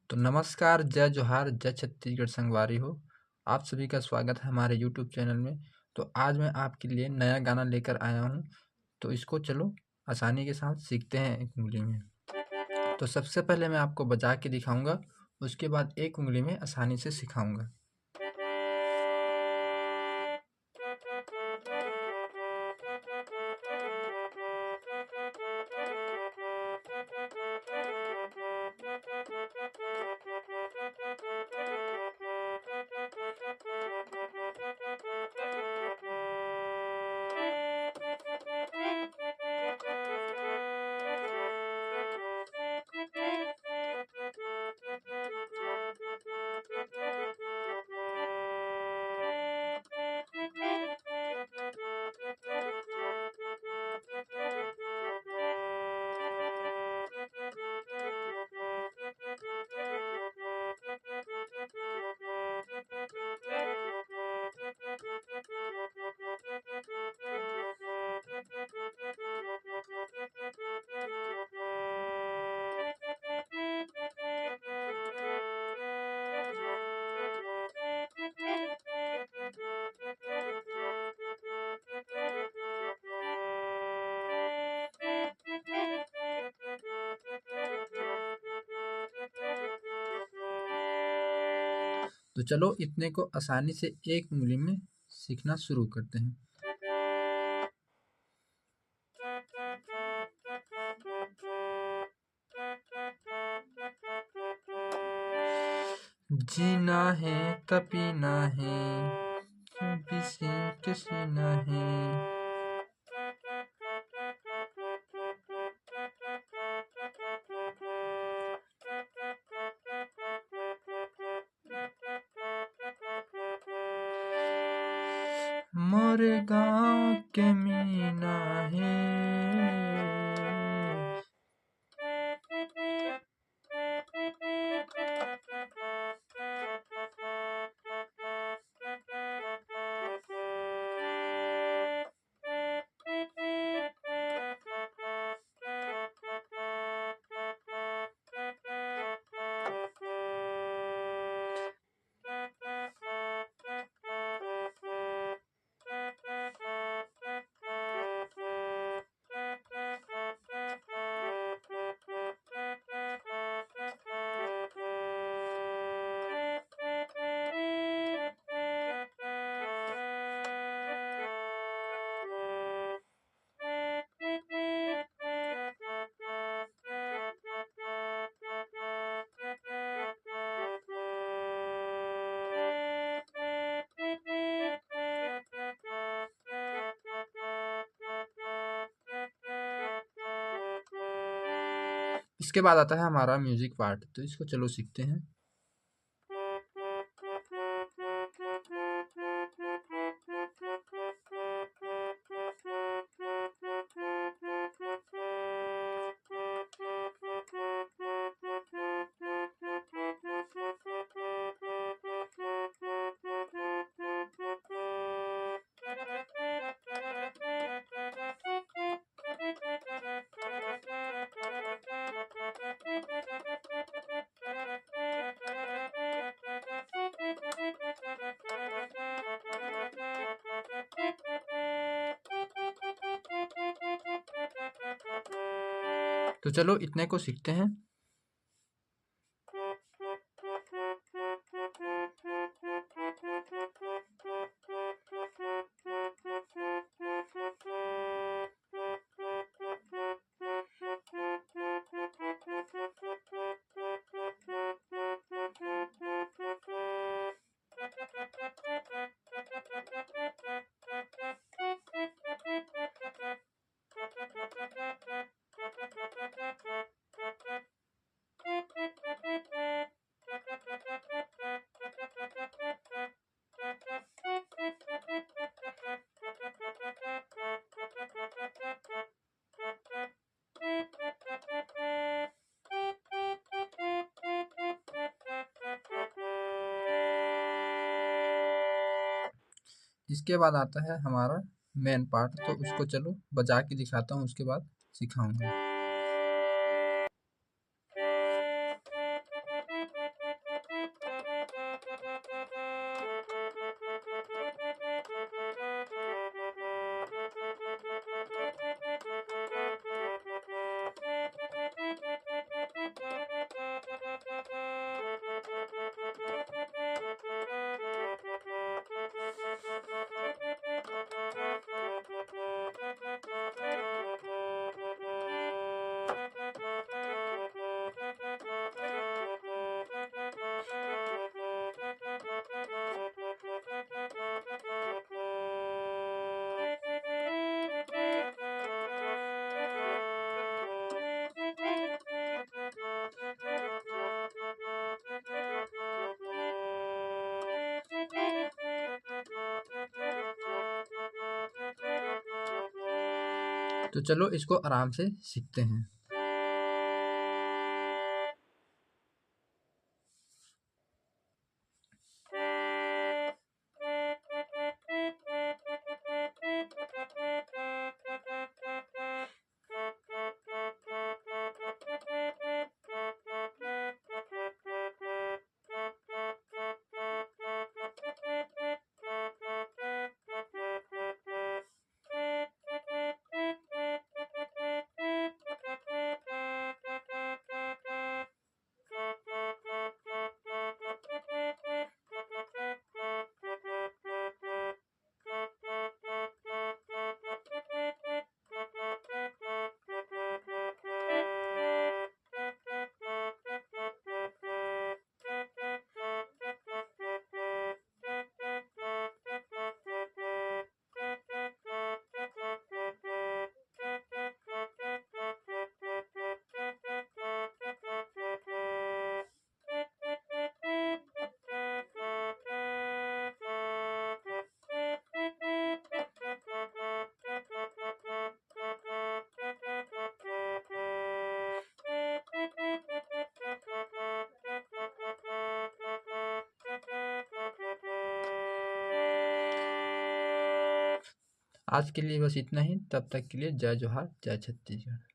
तो नमस्कार, जय जोहार, जय छत्तीसगढ़ संगवारी हो। आप सभी का स्वागत है हमारे यूट्यूब चैनल में। तो आज मैं आपके लिए नया गाना लेकर आया हूँ, तो इसको चलो आसानी के साथ सीखते हैं एक उंगली में। तो सबसे पहले मैं आपको बजा के दिखाऊंगा, उसके बाद एक उंगली में आसानी से सिखाऊंगा। तो चलो इतने को आसानी से एक उंगली में सीखना शुरू करते हैं। जीना है तपीना है, किसी किसी ना है। मोरे गाँव के मीना है। इसके बाद आता है हमारा म्यूजिक पार्ट, तो इसको चलो सीखते हैं। तो चलो इतने को सीखते हैं। इसके बाद आता है हमारा मेन पार्ट, तो उसको चलो बजा के दिखाता हूँ, उसके बाद सिखाऊंगा। तो चलो इसको आराम से सीखते हैं। आज के लिए बस इतना ही। तब तक के लिए जय जोहार, जय छत्तीसगढ़।